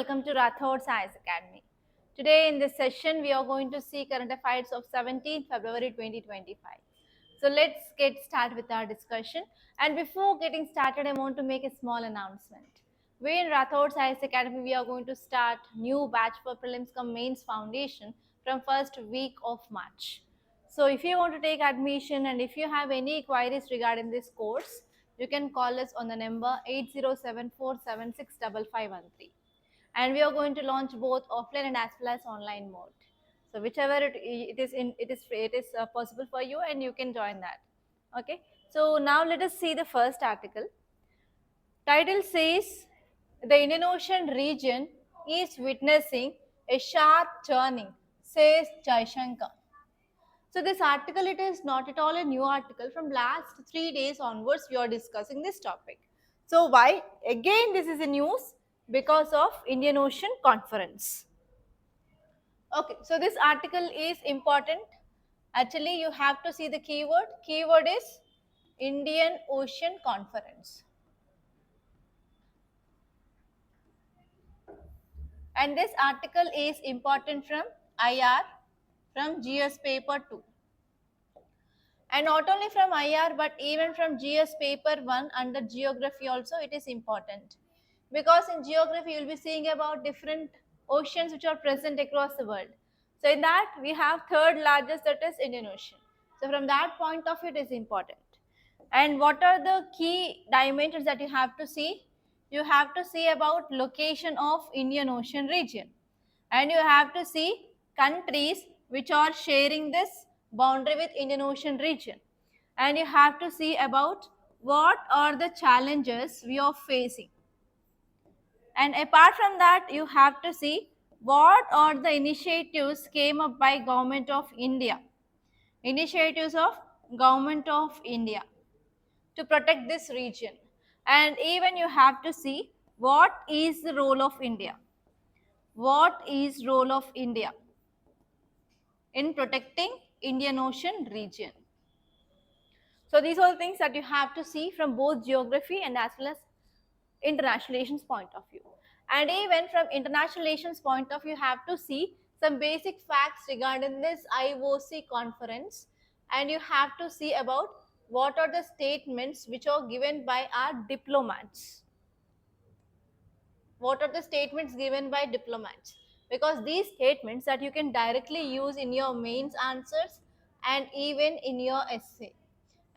welcome to Rathod Science Academy. Today in this session, we are going to see current affairs of 17th February 2025. So let's get started with our discussion. And before getting started, I want to make a small announcement. We in Rathod Science Academy, we are going to start new batch for Prelims cum Mains Foundation from first week of March. So if you want to take admission and if you have any queries regarding this course, you can call us on the number 8074765513. And we are going to launch both offline and as well as online mode. So whichever it is possible for you, and you can join that. Okay. So now let us see the first article. Title says the Indian Ocean region is witnessing a sharp turning, says Jaishankar. So this article, it is not at all a new article. From last 3 days onwards, we are discussing this topic. So why? Again, this is a news because of Indian Ocean Conference. Okay, so this article is important. Actually, you have to see the keyword. Keyword is Indian Ocean Conference. And this article is important from IR, from GS paper 2. And not only from IR, but even from GS paper 1 under geography also it is important. Because in geography you will be seeing about different oceans which are present across the world. So in that we have third largest, that is Indian Ocean. So from that point of view it is important. And what are the key dimensions that you have to see? You have to see about location of Indian Ocean region. And you have to see countries which are sharing this boundary with Indian Ocean region. And you have to see about what are the challenges we are facing. And apart from that, you have to see what are the initiatives came up by Government of India. Initiatives of Government of India to protect this region. And even you have to see what is the role of India. What is role of India in protecting Indian Ocean region? So these are the things that you have to see from both geography and as well as international relations point of view. And even from international relations point of view, you have to see some basic facts regarding this IOC conference, and you have to see about what are the statements which are given by our diplomats. What are the statements given by diplomats? Because these statements that you can directly use in your mains answers and even in your essay.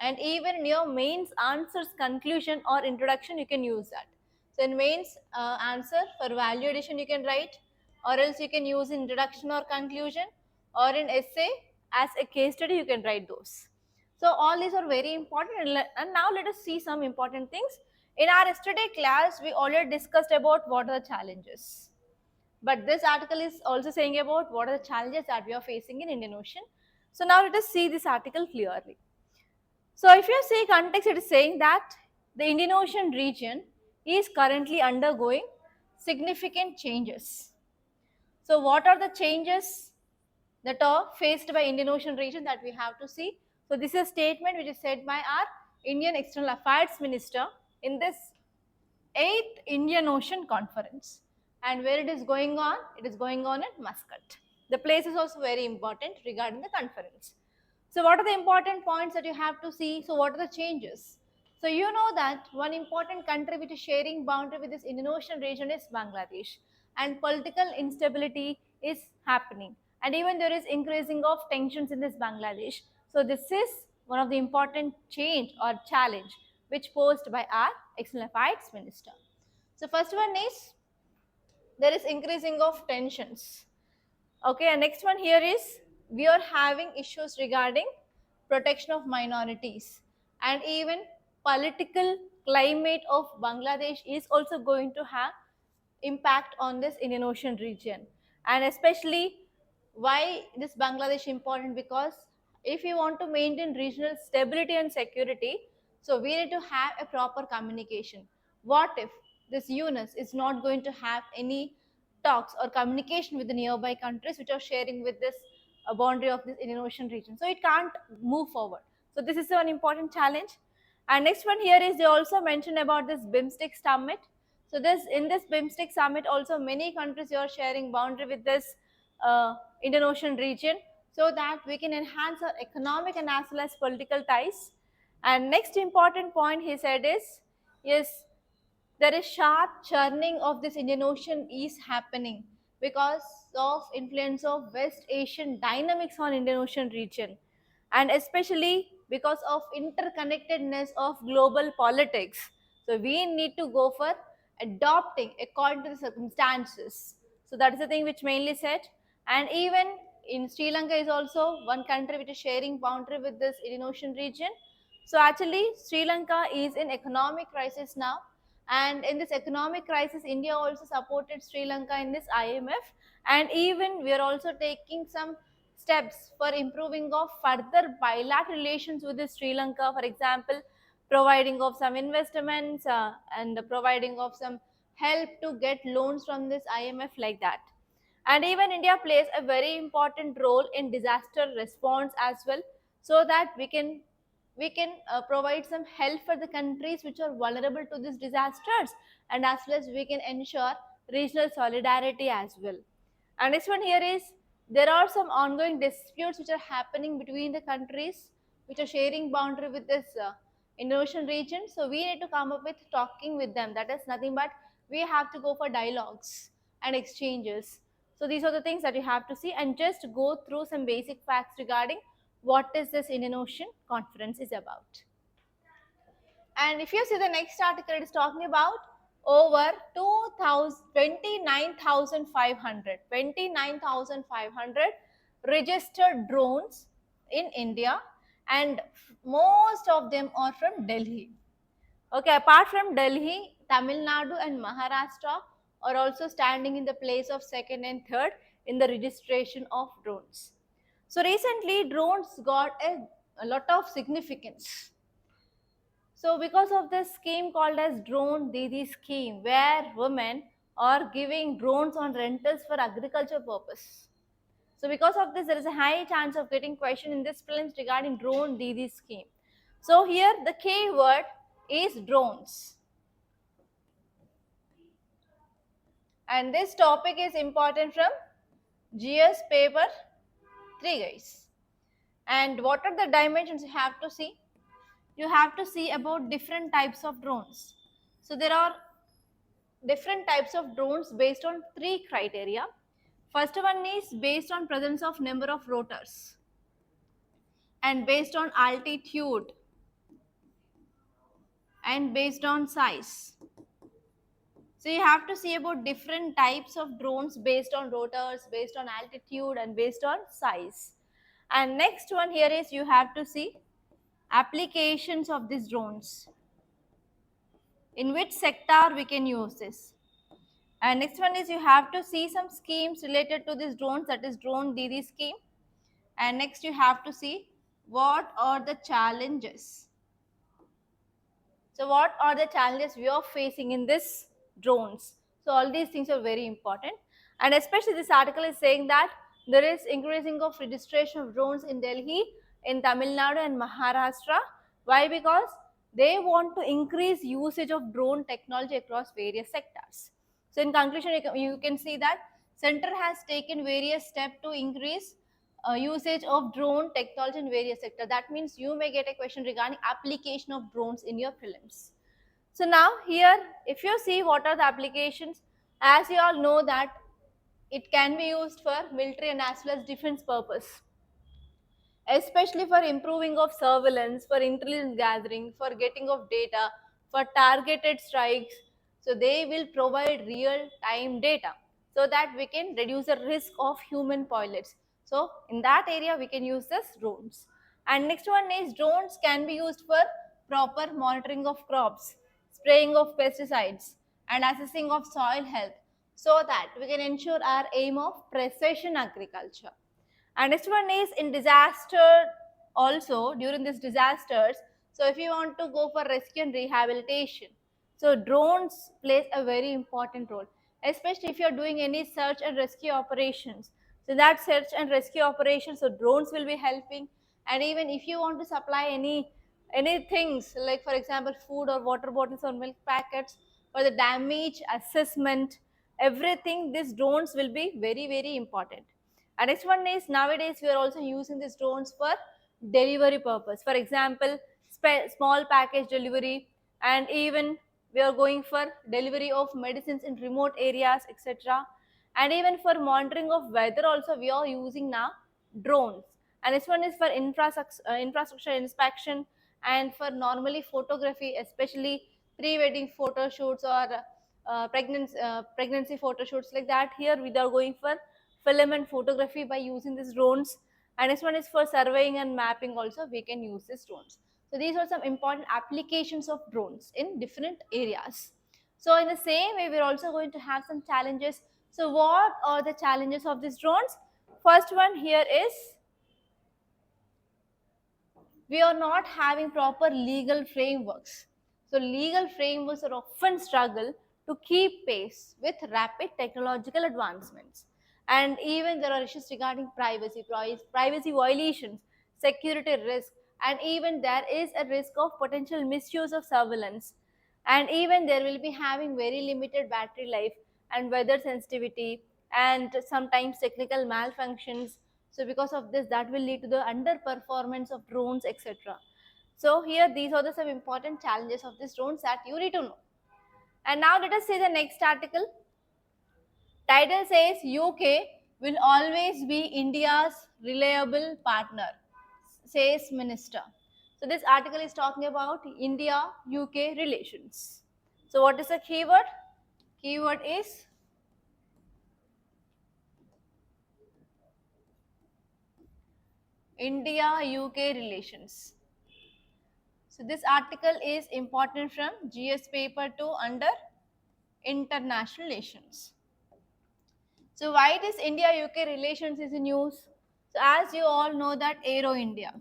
And even in your mains answers conclusion or introduction, you can use that. So in mains answer for value addition you can write, or else you can use introduction or conclusion, or in essay as a case study you can write those. So all these are very important, and now let us see some important things. In our yesterday class, we already discussed about what are the challenges. But this article is also saying about what are the challenges that we are facing in Indian Ocean. So now let us see this article clearly. So if you see context, it is saying that the Indian Ocean region is currently undergoing significant changes. So what are the changes that are faced by Indian Ocean region that we have to see? So this is a statement which is said by our Indian External Affairs Minister in this 8th Indian Ocean Conference. And where it is going on? It is going on at Muscat. The place is also very important regarding the conference. So what are the important points that you have to see? So what are the changes? So you know that one important country which is sharing boundary with this Indian Ocean region is Bangladesh, and political instability is happening, and even there is increasing of tensions in this Bangladesh. So this is one of the important change or challenge which posed by our External Affairs Minister. So first one is there is increasing of tensions. Okay, and next one here is we are having issues regarding protection of minorities, and even political climate of Bangladesh is also going to have impact on this Indian Ocean region. And especially why this Bangladesh important, because if you want to maintain regional stability and security, so we need to have a proper communication. What if this UNUS is not going to have any talks or communication with the nearby countries which are sharing with this boundary of this Indian Ocean region? So it can't move forward. So this is an important challenge. And next one here is they also mentioned about this BIMSTEC summit. So this in this BIMSTEC summit also many countries are sharing boundary with this Indian Ocean region so that we can enhance our economic and as well as political ties. And next important point he said is, yes, there is sharp churning of this Indian Ocean is happening because of influence of West Asian dynamics on Indian Ocean region, and especially because of interconnectedness of global politics. So we need to go for adopting according to the circumstances. So that is the thing which mainly said. And even in Sri Lanka is also one country which is sharing boundary with this Indian Ocean region. So actually Sri Lanka is in economic crisis now, and in this economic crisis India also supported Sri Lanka in this IMF, and even we are also taking some steps for improving of further bilateral relations with the Sri Lanka, for example providing of some investments and providing of some help to get loans from this IMF, like that. And even India plays a very important role in disaster response as well, so that we can provide some help for the countries which are vulnerable to these disasters, and as well as we can ensure regional solidarity as well. And next one here is, there are some ongoing disputes which are happening between the countries which are sharing boundary with this Indian Ocean region. So we need to come up with talking with them. That is nothing but we have to go for dialogues and exchanges. So these are the things that you have to see, and just go through some basic facts regarding what is this Indian Ocean Conference is about. And if you see the next article, it is talking about over 29,500 registered drones in India, and most of them are from Delhi. Okay, apart from Delhi, Tamil Nadu and Maharashtra are also standing in the place of second and third in the registration of drones. So recently, drones got a lot of significance. So because of this scheme called as Drone Didi scheme, where women are giving drones on rentals for agriculture purpose. So because of this, there is a high chance of getting question in this films regarding Drone Didi scheme. So here the key word is drones. And this topic is important from GS paper 3, guys. And what are the dimensions you have to see? You have to see about different types of drones. So there are different types of drones based on three criteria. First one is based on presence of number of rotors, and based on altitude, and based on size. So you have to see about different types of drones based on rotors, based on altitude, and based on size. And next one here is you have to see applications of these drones. In which sector we can use this. And next one is you have to see some schemes related to these drones, that is Drone Didi scheme. And next you have to see what are the challenges. So what are the challenges we are facing in this drones? So all these things are very important, and especially this article is saying that there is increasing of registration of drones in Delhi, in Tamil Nadu and Maharashtra. Why? Because they want to increase usage of drone technology across various sectors. So in conclusion, you can see that center has taken various steps to increase usage of drone technology in various sectors. That means you may get a question regarding application of drones in your prelims. So now here, if you see what are the applications, as you all know that it can be used for military and as well as defense purpose, especially for improving of surveillance, for intelligence gathering, for getting of data, for targeted strikes. So they will provide real time data so that we can reduce the risk of human pilots. So in that area we can use this drones. And next one is drones can be used for proper monitoring of crops, spraying of pesticides, and assessing of soil health, so that we can ensure our aim of precision agriculture. And next one is in disaster, also during these disasters. So if you want to go for rescue and rehabilitation, so drones plays a very important role, especially if you're doing any search and rescue operations. So that search and rescue operations, so drones will be helping. And even if you want to supply any things like for example food or water bottles or milk packets, for the damage assessment, everything, these drones will be very, very important. And next one is nowadays we are also using these drones for delivery purpose. For example, small package delivery, and even we are going for delivery of medicines in remote areas, etc. And even for monitoring of weather also we are using now drones. And this one is for infrastructure inspection, and for normally photography, especially pre-wedding photo shoots or pregnancy photo shoots like that. Here we are going for film and photography by using these drones. And this one is for surveying and mapping also we can use these drones. So these are some important applications of drones in different areas. So in the same way we're also going to have some challenges. So what are the challenges of these drones? First one here is we are not having proper legal frameworks. So legal frameworks are often struggle to keep pace with rapid technological advancements. And even there are issues regarding privacy violations, security risk, and even there is a risk of potential misuse of surveillance. And even there will be having very limited battery life and weather sensitivity and sometimes technical malfunctions. So because of this, that will lead to the underperformance of drones, etc. So here these are the some important challenges of these drones that you need to know. And now let us see the next article. Title says UK will always be India's reliable partner, says minister. So this article is talking about India UK relations. So what is the keyword? Keyword is India UK relations. So this article is important from GS paper 2 under international relations. So why this India UK relations is in news? So as you all know that Aero India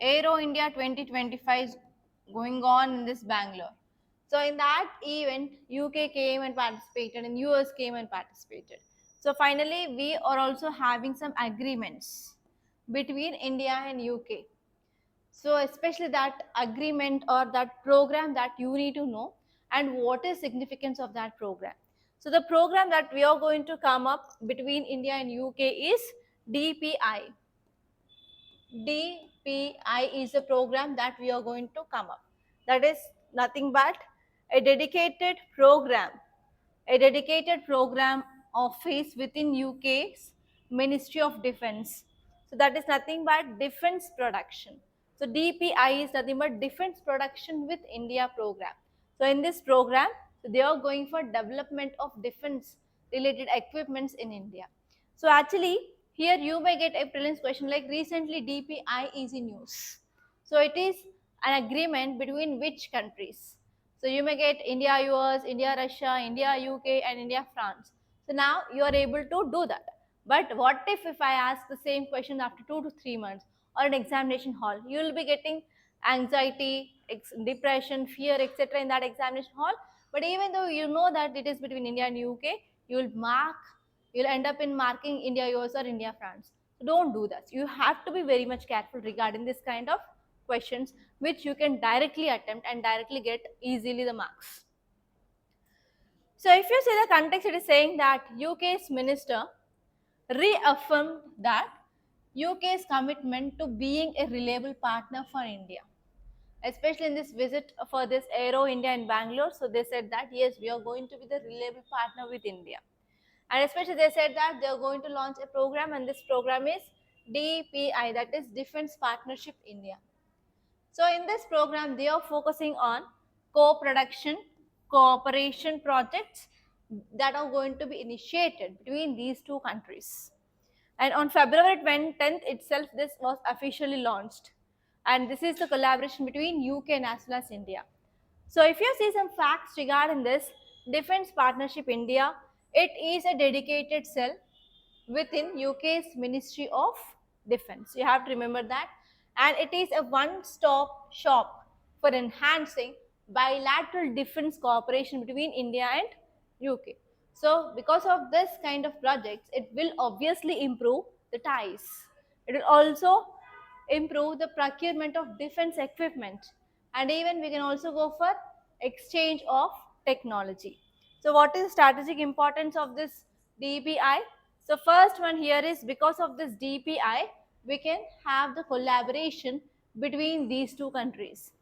2025 is going on in this Bangalore. So in that event, UK came and participated and US came and participated. So finally, we are also having some agreements between India and UK. So especially that agreement or that program that you need to know, and what is significance of that program. So the program that we are going to come up between India and UK is DPI. DPI is a program that we are going to come up. That is nothing but a dedicated program office within UK's Ministry of Defence. So that is nothing but defense production. So DPI is nothing but defense production with India program. So in this program, so they are going for development of defense related equipments in India. So actually, here you may get a prelims question like recently DPI is in news. So it is an agreement between which countries? So you may get India US, India Russia, India UK, and India France. So now you are able to do that. But what if I ask the same question after 2 to 3 months or an examination hall? You will be getting anxiety, depression, fear, etc. in that examination hall. But even though you know that it is between India and UK, you'll end up in marking India US or India France. So don't do that. You have to be very much careful regarding this kind of questions which you can directly attempt and directly get easily the marks. So if you see the context, it is saying that UK's minister reaffirmed that UK's commitment to being a reliable partner for India, especially in this visit for this Aero India in Bangalore. So they said that yes, we are going to be the reliable partner with India. And especially they said that they are going to launch a program, and this program is DPI, that is Defense Partnership India. So in this program, they are focusing on co-production, cooperation projects that are going to be initiated between these two countries. And on February 10th itself, this was officially launched. And this is the collaboration between UK and as well as India. So if you see some facts regarding this Defence Partnership India, it is a dedicated cell within UK's Ministry of Defence. You have to remember that. And it is a one-stop shop for enhancing bilateral defence cooperation between India and UK. So because of this kind of projects, it will obviously improve the ties. It will also improve the procurement of defense equipment, and even we can also go for exchange of technology. So what is the strategic importance of this DPI? So first one here is, because of this DPI, we can have the collaboration between these two countries,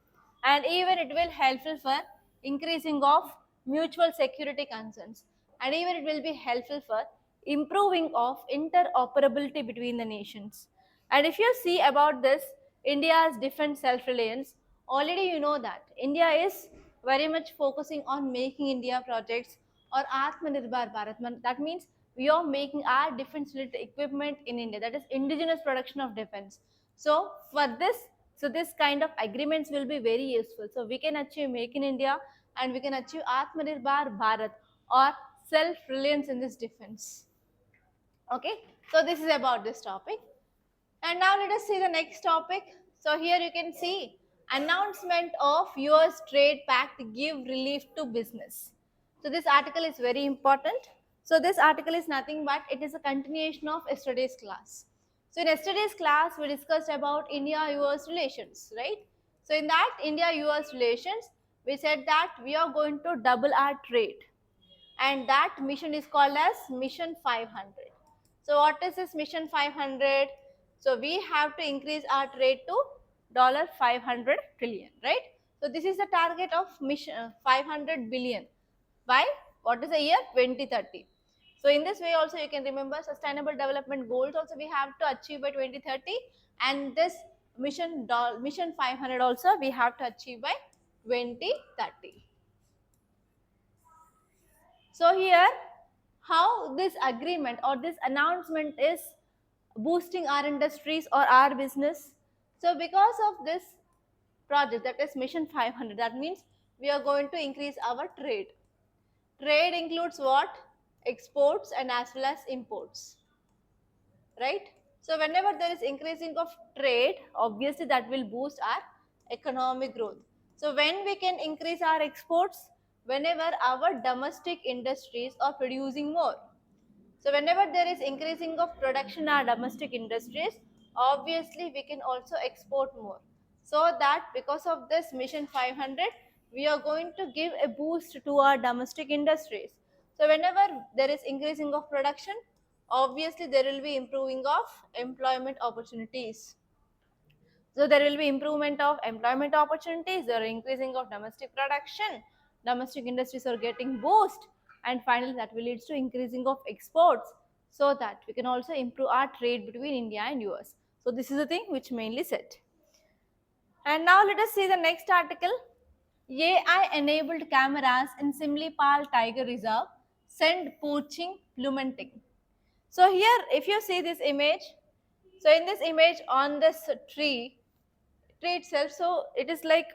and even it will helpful for increasing of mutual security concerns, and even it will be helpful for improving of interoperability between the nations. And if you see about this India's defense self-reliance, already you know that India is very much focusing on making India projects or Atmanirbhar Bharat. That means we are making our defense related equipment in India, that is indigenous production of defense. So for this, so this kind of agreements will be very useful. So we can achieve Make in India, and we can achieve Atmanirbhar Bharat, or self-reliance in this defense. Okay, so this is about this topic. And now let us see the next topic. So here you can see announcement of US trade pact give relief to business. So this article is very important. So this article is nothing but it is a continuation of yesterday's class. So in yesterday's class we discussed about India-US relations, right? So in that India-US relations, we said that we are going to double our trade, and that mission is called as Mission 500. So what is this Mission 500? So we have to increase our trade to $500 trillion, right? So this is the target of Mission 500 billion by what is the year 2030. So in this way also you can remember sustainable development goals also we have to achieve by 2030, and this Mission 500 also we have to achieve by 2030. So here, how this agreement or this announcement is boosting our industries or our business. So because of this project, that is Mission 500, that means we are going to increase our trade. Trade includes what? Exports and as well as imports, right? So whenever there is increasing of trade, obviously that will boost our economic growth. So when we can increase our exports, whenever our domestic industries are producing more. So whenever there is increasing of production in our domestic industries, obviously we can also export more. So that because of this Mission 500, we are going to give a boost to our domestic industries. So whenever there is increasing of production, obviously there will be improving of employment opportunities. So there will be improvement of employment opportunities, there are increasing of domestic production, domestic industries are getting boost, and finally that will lead to increasing of exports, so that we can also improve our trade between India and US. So this is the thing which mainly said. And now let us see the next article. AI enabled cameras in Simlipal Tiger Reserve send poaching plummeting. So here if you see this image, so in this image on this tree itself, so it is like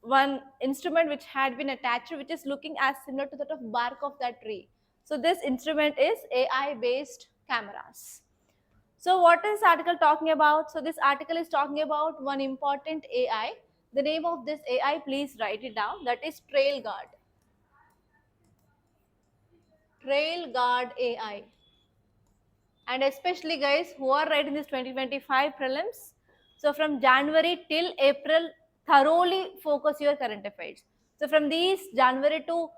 one instrument which had been attached, which is looking as similar to that of bark of that tree. So this instrument is AI based cameras. So what is this article talking about? So this article is talking about one important AI. The name of this AI, please write it down, that is TrailGuard. TrailGuard AI. And especially guys who are writing this 2025 prelims, so from January till April, thoroughly focus your current affairs. So from these January to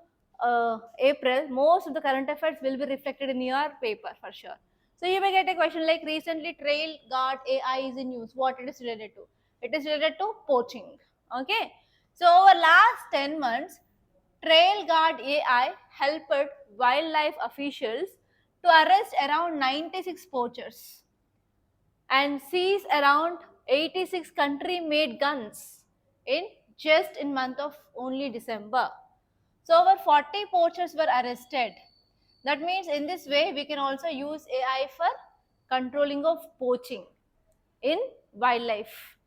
April, most of the current affairs will be reflected in your paper for sure. So you may get a question like, recently Trail Guard AI is in news. What it is related to? It is related to poaching. Okay. So over last 10 months, Trail Guard AI helped wildlife officials to arrest around 96 poachers and seize around 86 country-made guns in just in month of only December. So over 40 poachers were arrested. That means in this way we can also use AI for controlling of poaching in wildlife.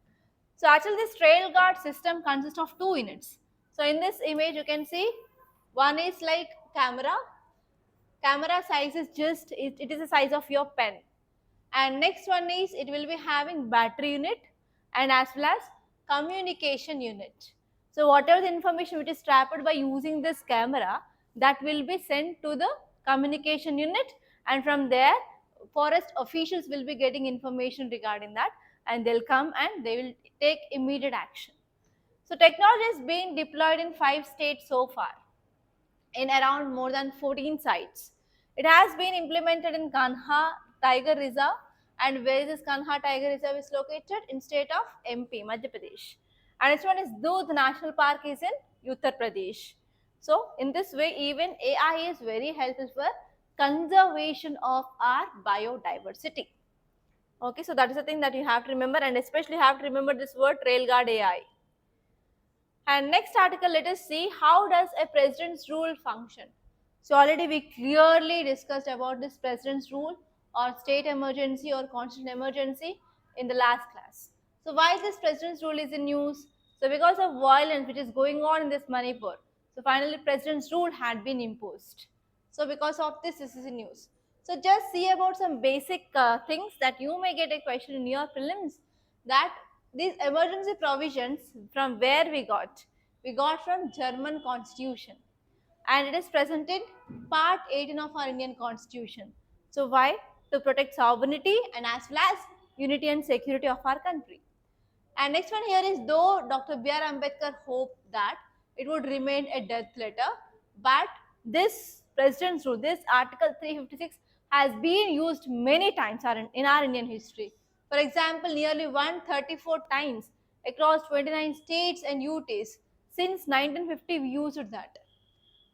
So actually this trail guard system consists of two units. So in this image you can see one is like camera size is just it is the size of your pen, and next one is it will be having battery unit and as well as communication unit. So whatever the information which is trapped by using this camera, that will be sent to the communication unit, and from there forest officials will be getting information regarding that, and they'll come and they will take immediate action. So technology is being deployed in 5 states so far, in around more than 14 sites. It has been implemented in Kanha Tiger Reserve, and where this Kanha Tiger Reserve is located in state of MP, Madhya Pradesh. And next one is Doodh National Park is in Uttar Pradesh. So in this way, even AI is very helpful for conservation of our biodiversity. Okay, so that is the thing that you have to remember, and especially have to remember this word Trailguard AI. And next article, let us see how does a president's rule function. So already we clearly discussed about this president's rule or state emergency or constitutional emergency in the last class. So why this president's rule is in news? So because of violence which is going on in this Manipur. So finally president's rule had been imposed. So because of this is in news. So just see about some basic things that you may get a question in your prelims, that these emergency provisions from where we got? We got from German constitution, and it is present in part 18 of our Indian constitution. So why? To protect sovereignty and as well as unity and security of our country. And next one here is, though Dr. B.R. Ambedkar hoped that it would remain a death letter, but this president's rule, this Article 356 has been used many times in our Indian history. For example, nearly 134 times across 29 states and UTs since 1950 we used that.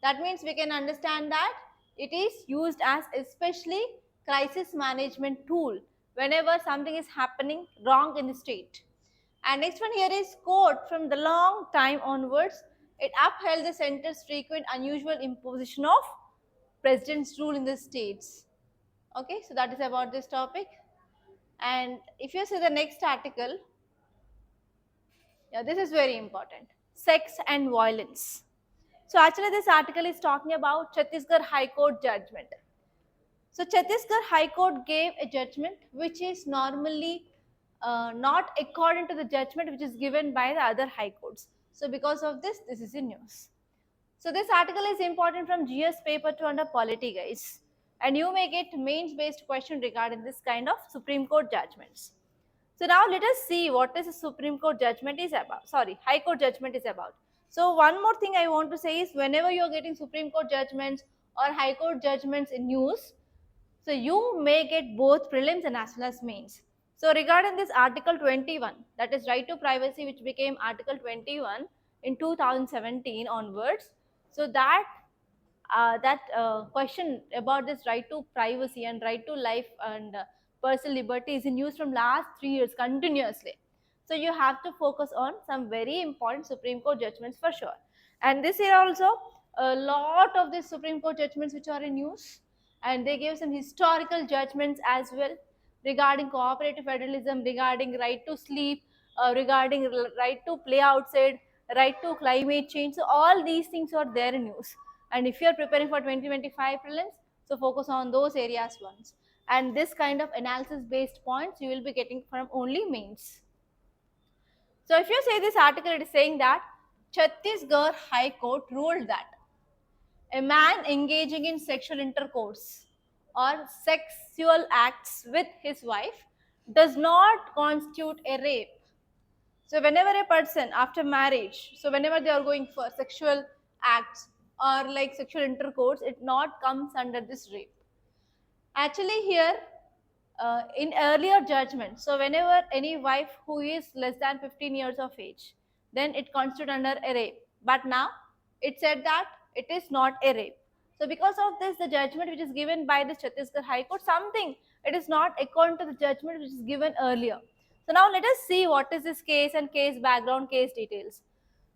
That means we can understand that it is used as especially crisis management tool whenever something is happening wrong in the state. And next one here is quote, from the long time onwards, it upheld the center's frequent unusual imposition of president's rule in the states. Okay, so that is about this topic. And if you see the next article, yeah, this is very important. Sex and violence. So actually this article is talking about Chhattisgarh High Court judgment. So Chhattisgarh High Court gave a judgment which is normally not according to the judgment which is given by the other high courts. So because of this is in news. So this article is important from GS paper 2 under polity, guys. And you may get mains based question regarding this kind of Supreme Court judgments. So now let us see what is a Supreme Court judgment is about. Sorry, High Court judgment is about. So one more thing I want to say is, whenever you are getting Supreme Court judgments or High Court judgments in news, so you may get both prelims and as well as mains. So regarding this Article 21, that is right to privacy, which became Article 21 in 2017 onwards. So that question about this right to privacy and right to life and personal liberty is in use from last 3 years continuously. So you have to focus on some very important Supreme Court judgments for sure. And this year also, a lot of these Supreme Court judgments which are in use, and they gave some historical judgments as well regarding cooperative federalism, regarding right to sleep, regarding right to play outside, right to climate change. So all these things are there in news. And if you are preparing for 2025 prelims, so focus on those areas once. And this kind of analysis based points you will be getting from only mains. So if you say this article, it is saying that Chhattisgarh High Court ruled that a man engaging in sexual intercourse or sexual acts with his wife does not constitute a rape. So whenever a person after marriage, so whenever they are going for sexual acts or like sexual intercourse, it not comes under this rape. Actually here, in earlier judgment, so whenever any wife who is less than 15 years of age, then it constitutes under a rape. But now it said that it is not a rape. So because of this, the judgment which is given by the Chhattisgarh High Court, something it is not according to the judgment which is given earlier. So now let us see what is this case and case background, case details.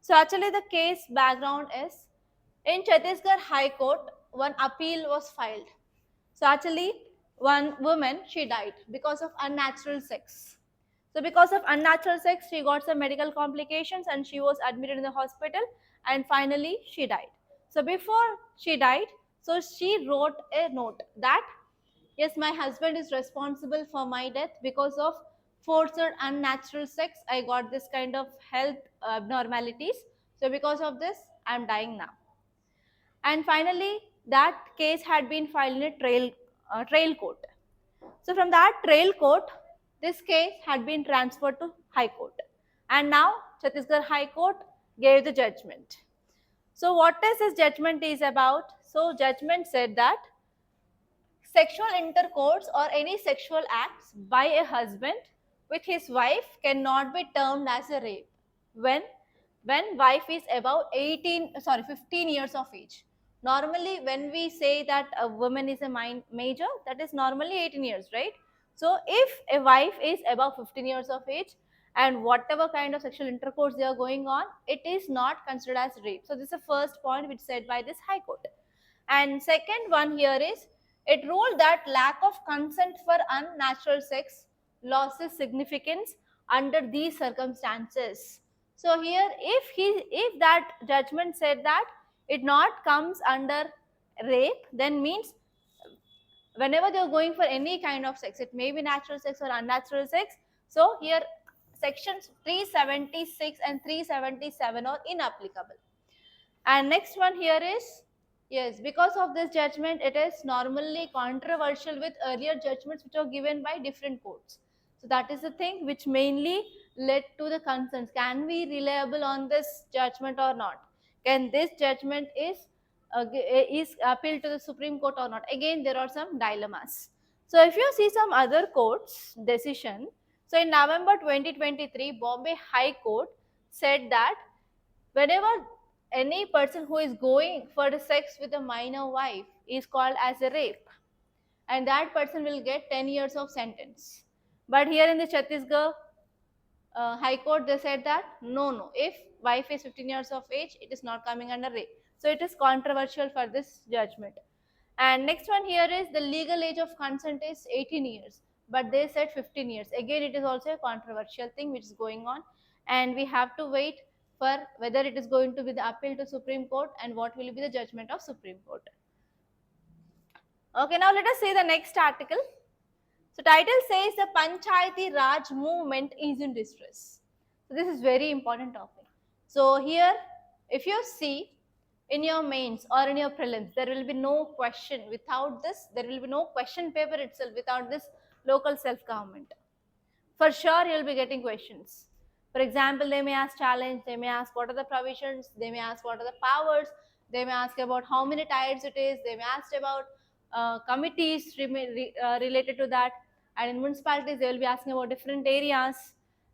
So actually the case background is, in Chhattisgarh High Court, one appeal was filed. So actually one woman, she died because of unnatural sex. So because of unnatural sex, she got some medical complications and she was admitted in the hospital, and finally she died. So before she died, so she wrote a note that, yes, my husband is responsible for my death because of forced or unnatural sex. I got this kind of health abnormalities. So because of this, I am dying now. And finally, that case had been filed in a trial court. So from that trial court, this case had been transferred to High Court. And now Chhattisgarh High Court gave the judgment. So what is this judgment is about? So judgment said that sexual intercourse or any sexual acts by a husband with his wife cannot be termed as a rape when wife is above 15 years of age. Normally when we say that a woman is a major, that is normally 18 years, right? So if a wife is above 15 years of age and whatever kind of sexual intercourse they are going on, it is not considered as rape. So this is the first point which said by this high court. And second one here is, it ruled that lack of consent for unnatural sex loses significance under these circumstances. So here if that judgment said that it not comes under rape, then means whenever they are going for any kind of sex, it may be natural sex or unnatural sex. So here sections 376 and 377 are inapplicable. And next one here is, yes, because of this judgment, it is normally controversial with earlier judgments which are given by different courts. So that is the thing which mainly led to the concerns. Can we reliable on this judgment or not? Can this judgment is appealed to the Supreme Court or not? Again, there are some dilemmas. So if you see some other courts decision, so in November 2023, Bombay High Court said that whenever any person who is going for the sex with a minor wife is called as a rape, and that person will get 10 years of sentence. But here in the Chhattisgarh High Court, they said that no, if wife is 15 years of age, it is not coming under rape. So it is controversial for this judgment. And next one here is, the legal age of consent is 18 years, but they said 15 years. Again, it is also a controversial thing which is going on, and we have to wait for whether it is going to be the appeal to Supreme Court and what will be the judgment of Supreme Court. Okay, now let us see the next article. So title says the Panchayati Raj movement is in distress. So this is very important topic. So here, if you see in your mains or in your prelims, there will be no question without this. There will be no question paper itself without this local self-government. For sure, you will be getting questions. For example, they may ask challenge, they may ask what are the provisions, they may ask what are the powers, they may ask about how many tiers it is, they may ask about committees related to that, and in municipalities they will be asking about different areas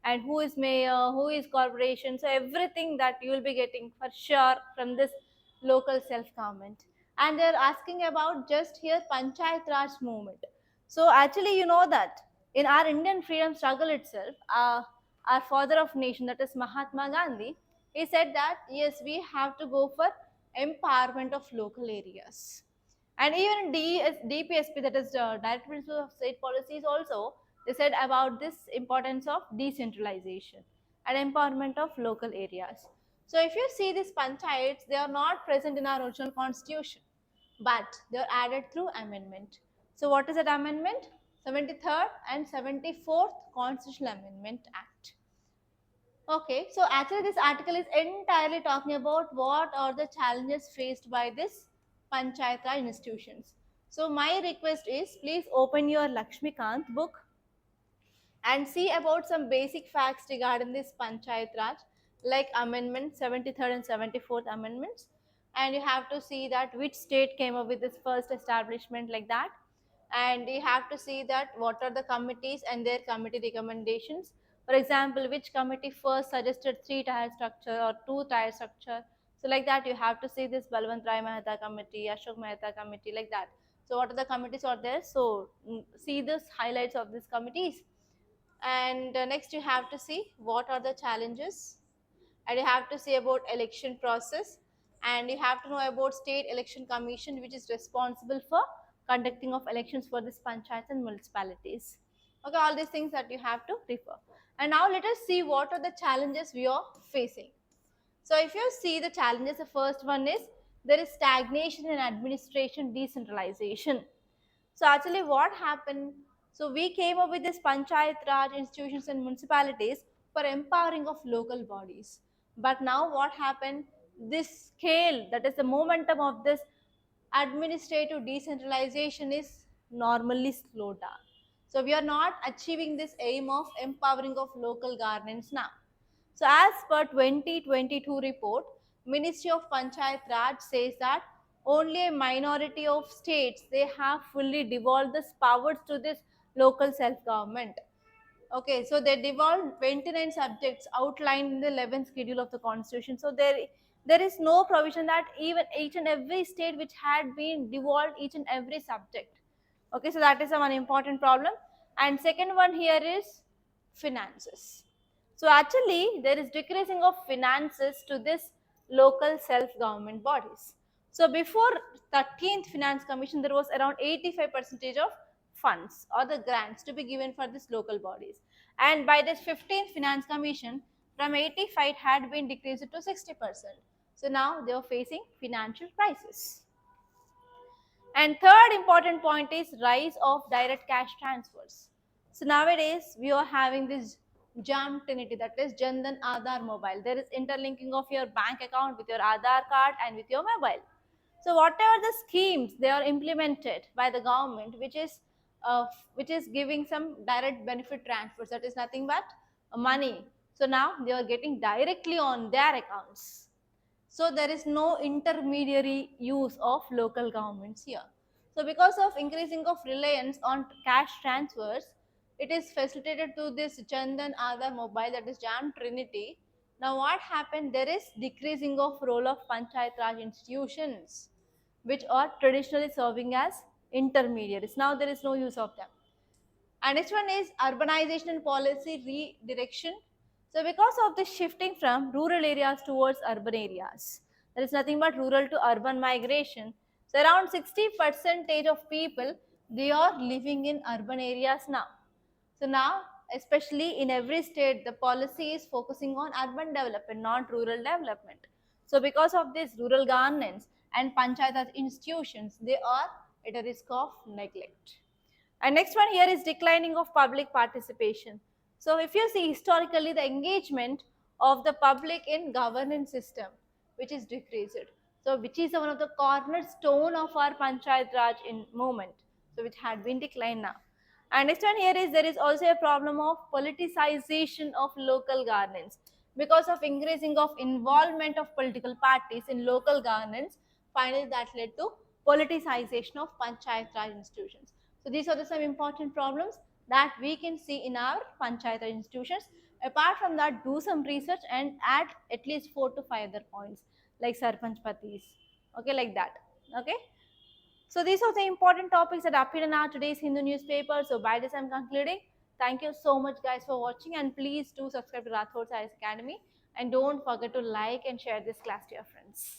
and who is mayor, who is corporation. So everything that you will be getting for sure from this local self-government. And they are asking about just here Panchayat Raj movement. So actually you know that in our Indian freedom struggle itself, our father of nation, that is Mahatma Gandhi, he said that yes, we have to go for empowerment of local areas. And even in DPSP, that is Direct Principles of State Policies, also they said about this importance of decentralization and empowerment of local areas. So if you see these panchayats, they are not present in our original constitution, but they are added through amendment. So what is that amendment? 73rd and 74th Constitutional Amendment Act. Okay, so actually this article is entirely talking about what are the challenges faced by this Panchayat Raj institutions. So my request is, please open your Lakshmikant book and see about some basic facts regarding this Panchayat Raj, like amendment 73rd and 74th amendments, and you have to see that which state came up with this first establishment, like that, and you have to see that what are the committees and their committee recommendations. For example, which committee first suggested 3-tier structure or 2-tier structure. So like that, you have to see this Balwant Rai Mehta committee, Ashok Mehta committee, like that. So what are the committees are there? So see this highlights of these committees. And next you have to see what are the challenges, and you have to see about election process, and you have to know about state election commission, which is responsible for conducting of elections for this panchayats and municipalities. Okay, all these things that you have to refer. And now let us see what are the challenges we are facing. So if you see the challenges, the first one is there is stagnation in administration decentralization. So actually what happened, so we came up with this Panchayat Raj institutions and municipalities for empowering of local bodies. But now what happened, this scale, that is the momentum of this administrative decentralization is normally slowed down. So we are not achieving this aim of empowering of local governance now. So as per 2022 report, Ministry of Panchayat Raj says that only a minority of states they have fully devolved this powers to this local self-government. Okay, so they devolved 29 subjects outlined in the 11th schedule of the constitution. So there is no provision that even each and every state which had been devolved each and every subject. Okay, so that is one important problem. And second one here is finances. So actually there is decreasing of finances to this local self-government bodies. So before 13th Finance Commission, there was around 85% of funds or the grants to be given for these local bodies. And by this 15th Finance Commission, from 85 it had been decreased to 60%. So now they are facing financial crisis. And third important point is rise of direct cash transfers. So nowadays we are having this JAM Trinity, that is Jandan Aadhaar Mobile. There is interlinking of your bank account with your Aadhaar card and with your mobile. So whatever the schemes they are implemented by the government, which is giving some direct benefit transfers, that is nothing but money. So now they are getting directly on their accounts. So there is no intermediary use of local governments here. So because of increasing of reliance on cash transfers, it is facilitated to this Chandan Aadhaar Mobile, that is JAM Trinity. Now what happened? There is decreasing of role of Panchayat Raj institutions, which are traditionally serving as intermediaries. Now there is no use of them. And next one is urbanization and policy redirection. So because of the shifting from rural areas towards urban areas, there is nothing but rural to urban migration. So around 60% of people, they are living in urban areas now. So now, especially in every state, the policy is focusing on urban development, not rural development. So because of this, rural governance and panchayat institutions, they are at a risk of neglect. And next one here is declining of public participation. So if you see historically the engagement of the public in governance system, which is decreased. So which is one of the cornerstone of our Panchayat Raj in movement. So which had been declined now. And next one here is there is also a problem of politicization of local governance. Because of increasing of involvement of political parties in local governance, finally that led to politicization of Panchayat Raj institutions. So these are the some important problems that we can see in our Panchayat Raj institutions. Apart from that, do some research and add at least 4 to 5 other points like Sarpanch Patis. Okay, like that. Okay. So these are the important topics that appeared in our today's Hindu newspaper. So by this I'm concluding. Thank you so much guys for watching, and please do subscribe to Rathod Science Academy, and don't forget to like and share this class to your friends.